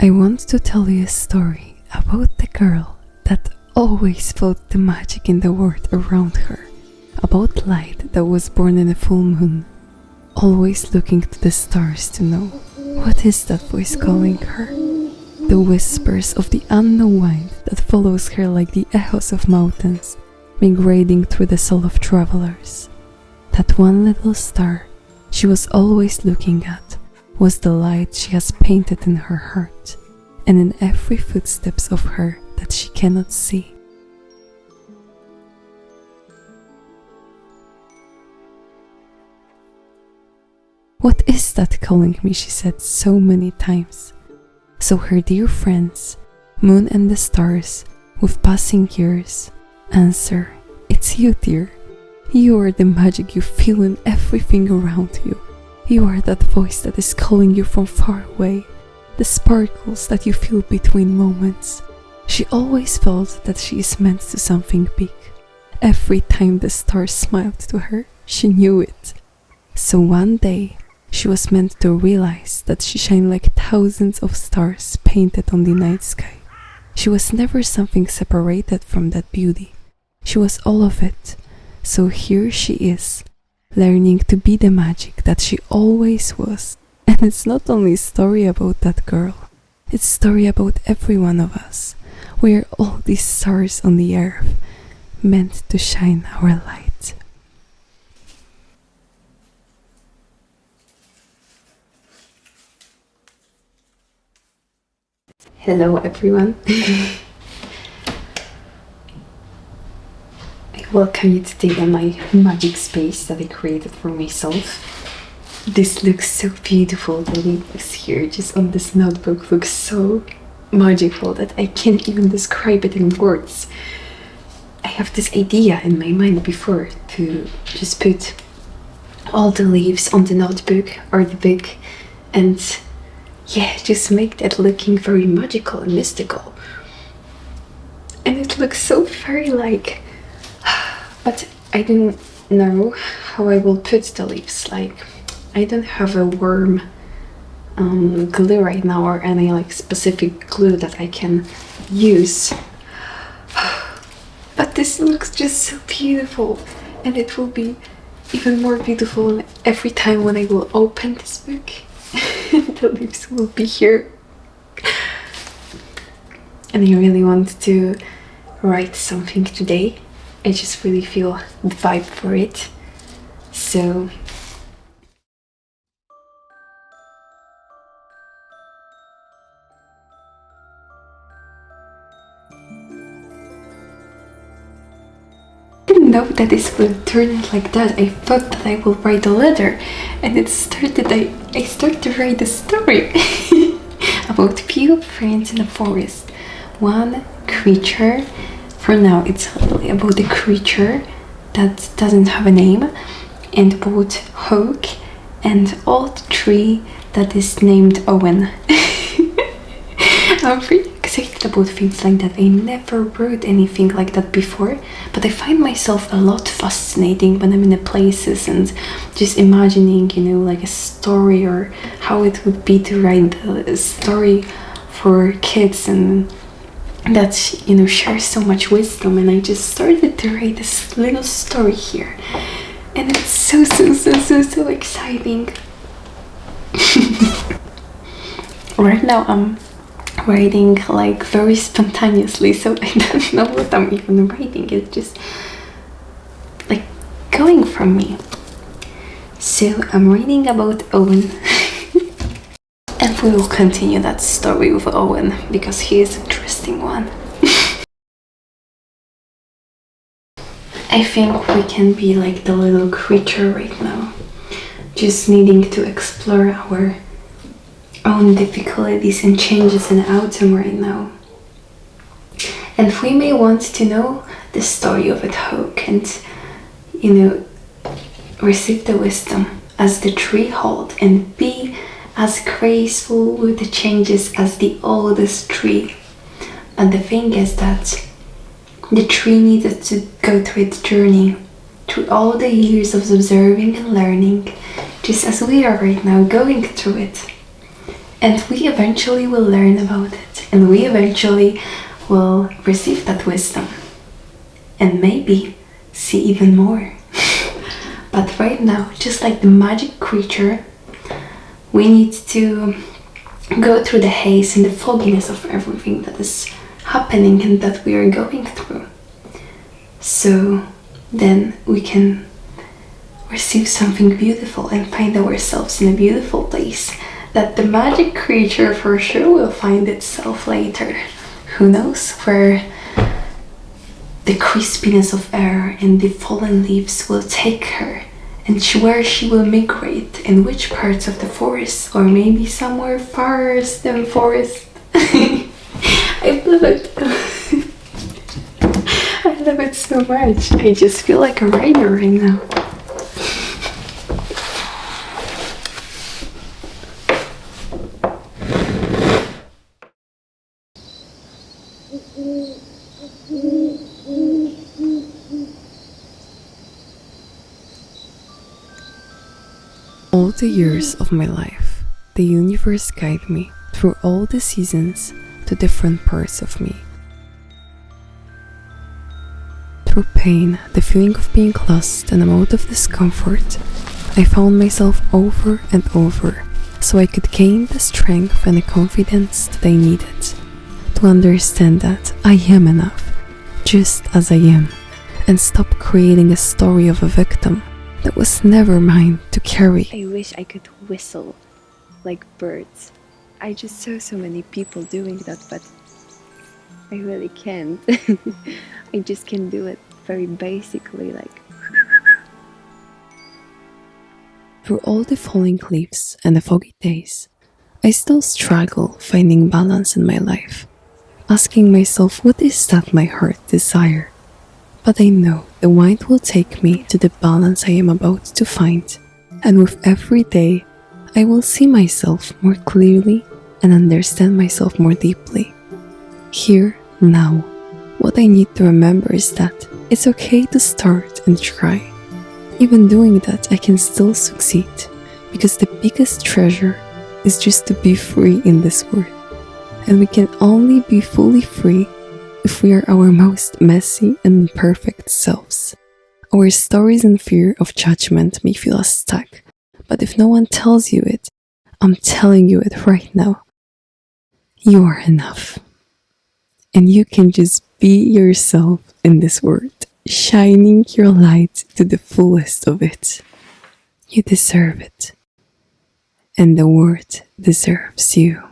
I want to tell you a story about the girl that always felt the magic in the world around her, about light that was born in a full moon, always looking to the stars to know what is that voice calling her, the whispers of the unknown wind that follows her like the echoes of mountains, migrating through the soul of travelers. That one little star she was always looking at was the light she has painted in her heart and in every footsteps of her that she cannot see. What is that calling me, she said so many times. So her dear friends, moon and the stars, with passing years, answer, it's you, dear. You are the magic you feel in everything around you. You are that voice that is calling you from far away, the sparkles that you feel between moments. She always felt that she is meant to something big. Every time the stars smiled to her, she knew it. So one day, she was meant to realize that she shined like thousands of stars painted on the night sky. She was never something separated from that beauty. She was all of it. So here she is, learning to be the magic that she always was. And it's not only a story about that girl, it's a story about every one of us. We are all these stars on the earth, meant to shine our light. Hello everyone. I welcome you today in my magic space that I created for myself. This looks so beautiful. The leaves here just on this notebook looks so magical that I can't even describe it in words. I have this idea in my mind before to just put all the leaves on the notebook or the book and yeah, just make that looking very magical and mystical. And it looks so very like, but I don't know how I will put the leaves. Like, I don't have a warm glue right now or any like specific glue that I can use. But this looks just so beautiful, and it will be even more beautiful every time when I will open this book. The leaves will be here. And I really want to write something today. I just really feel the vibe for it. So I didn't know that this would turn out like that. I thought that I will write a letter, and it started, I started to write a story about few friends in the forest. One creature, for now it's really about the creature that doesn't have a name, and about Hawk and old tree that is named Owen. I'm really excited about things like that. I never wrote anything like that before, but I find myself a lot fascinating when I'm in the places and just imagining, you know, like a story or how it would be to write a story for kids and that, you know, shares so much wisdom. And I just started to write this little story here, and it's so exciting. Right now I'm writing like very spontaneously, so I don't know what I'm even writing. It's just like going from me. So I'm reading about Owen. And we will continue that story with Owen because he is an interesting one. I think we can be like the little creature right now, just needing to explore our own difficulties and changes in autumn right now. And we may want to know the story of a Hawk and, you know, receive the wisdom as the tree hold and be as graceful with the changes as the oldest tree. But the thing is that the tree needed to go through its journey, through all the years of observing and learning, just as we are right now going through it. And we eventually will learn about it, and we eventually will receive that wisdom, and maybe see even more. But right now, just like the magic creature, we need to go through the haze and the fogginess of everything that is happening and that we are going through. So then we can receive something beautiful and find ourselves in a beautiful place that the magic creature for sure will find itself later. Who knows where the crispiness of air and the fallen leaves will take her, and where she will migrate, in which parts of the forest, or maybe somewhere farther than forest. I love it. I love it so much. I just feel like a writer right now. All the years of my life, the universe guided me through all the seasons to different parts of me. Through pain, the feeling of being lost and a mode of discomfort, I found myself over and over so I could gain the strength and the confidence that I needed to understand that I am enough, just as I am, and stop creating a story of a victim that was never mine to carry. I wish I could whistle like birds. I just saw so many people doing that, but I really can't. I just can do it very basically, like. Through all the falling leaves and the foggy days, I still struggle finding balance in my life, asking myself what is that my heart desire. But I know the wind will take me to the balance I am about to find, and with every day, I will see myself more clearly and understand myself more deeply. Here, now, what I need to remember is that it's okay to start and try. Even doing that, I can still succeed, because the biggest treasure is just to be free in this world. And we can only be fully free if we are our most messy and imperfect selves. Our stories and fear of judgment may feel us stuck, but if no one tells you it, I'm telling you it right now. You are enough. And you can just be yourself in this world, shining your light to the fullest of it. You deserve it. And the world deserves you.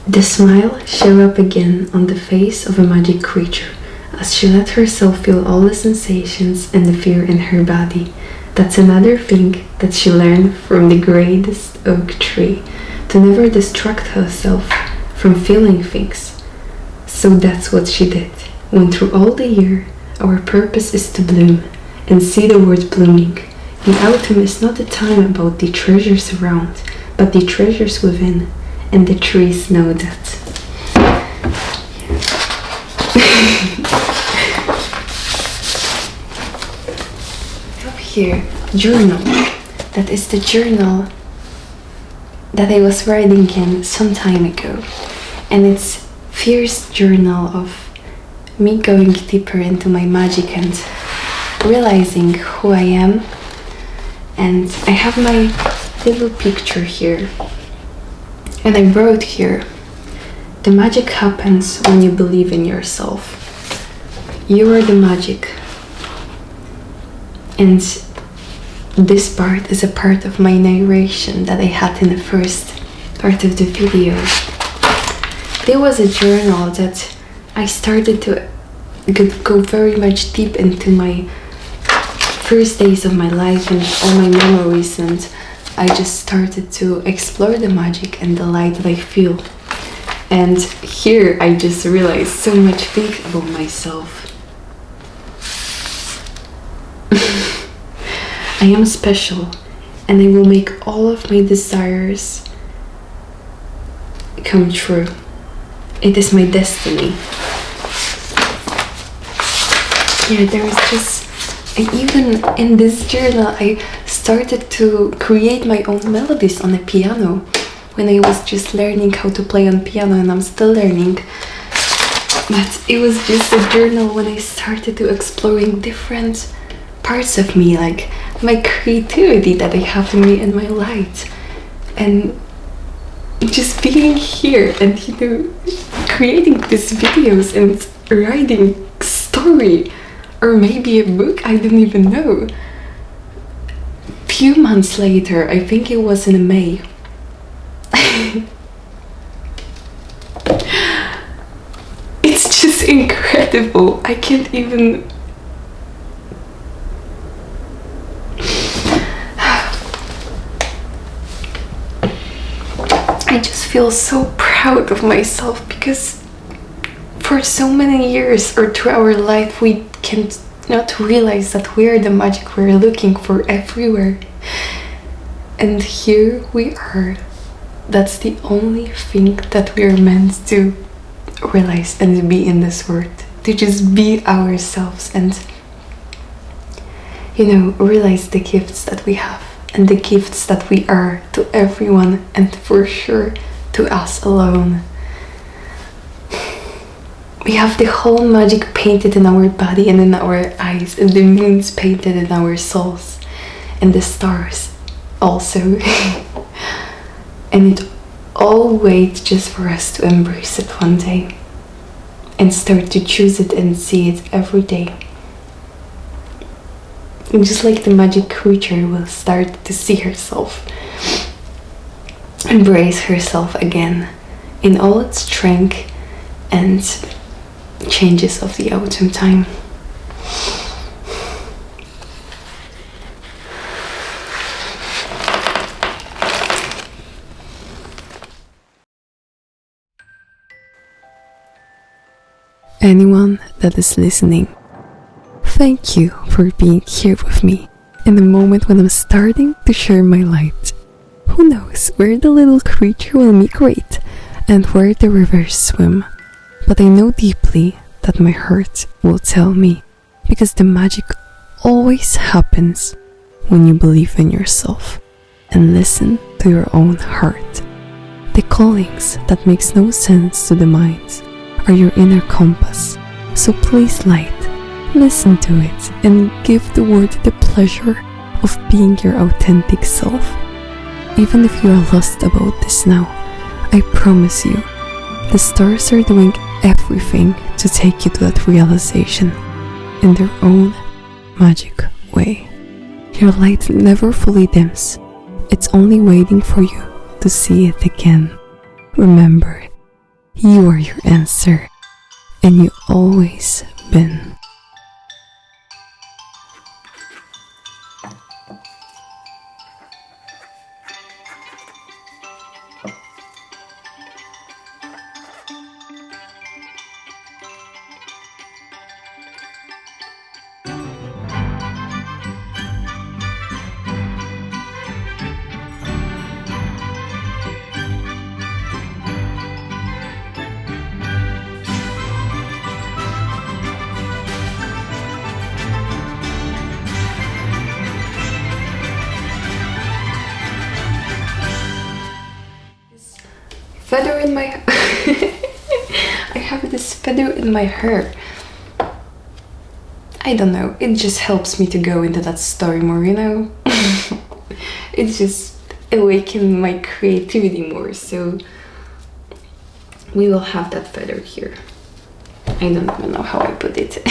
The smile showed up again on the face of a magic creature as she let herself feel all the sensations and the fear in her body. That's another thing that she learned from the greatest oak tree, to never distract herself from feeling things. So that's what she did, when through all the year our purpose is to bloom and see the world blooming. The autumn is not the time about the treasures around, but the treasures within. And the trees know that. Up here, journal. That is the journal that I was writing in some time ago. And it's fierce journal of me going deeper into my magic and realizing who I am. And I have my little picture here. And I wrote here, the magic happens when you believe in yourself. You are the magic. And this part is a part of my narration that I had in the first part of the video. There was a journal that I started to go very much deep into my first days of my life and all my memories, and I just started to explore the magic and the light that I feel. And here I just realized so much things about myself. I am special, and I will make all of my desires come true. It is my destiny. Yeah, there is just, and even in this journal I started to create my own melodies on the piano when I was just learning how to play on piano, and I'm still learning. But it was just a journal when I started to exploring different parts of me, like my creativity that I have in me and my light, and just being here and creating these videos and writing story, or maybe a book, I don't even know. Few months later, I think it was in May, it's just incredible. I can't even. I just feel so proud of myself, because for so many years or through our life we can not realize that we are the magic we're looking for everywhere, and here we are. That's the only thing that we are meant to realize and be in this world, to just be ourselves and realize the gifts that we have and the gifts that we are to everyone, and for sure to us alone. We have the whole magic painted in our body and in our eyes, and the moons painted in our souls, and the stars also. And it all waits just for us to embrace it one day and start to choose it and see it every day. And just like the magic creature will start to see herself, embrace herself again in all its strength and changes of the autumn time. Anyone that is listening, thank you for being here with me in the moment when I'm starting to share my light. Who knows where the little creature will migrate and where the rivers swim, but I know deeply that my heart will tell me, because the magic always happens when you believe in yourself and listen to your own heart. The callings that makes no sense to the mind are your inner compass, so please light, listen to it, and give the world the pleasure of being your authentic self. Even if you are lost about this now, I promise you, the stars are doing everything to take you to that realization in their own magic way. Your light never fully dims, it's only waiting for you to see it again. Remember, you are your answer, and you always been. Feather in my I have this feather in my hair. I don't know, it just helps me to go into that story more, It just awakens my creativity more, so we will have that feather here. I don't even know how I put it.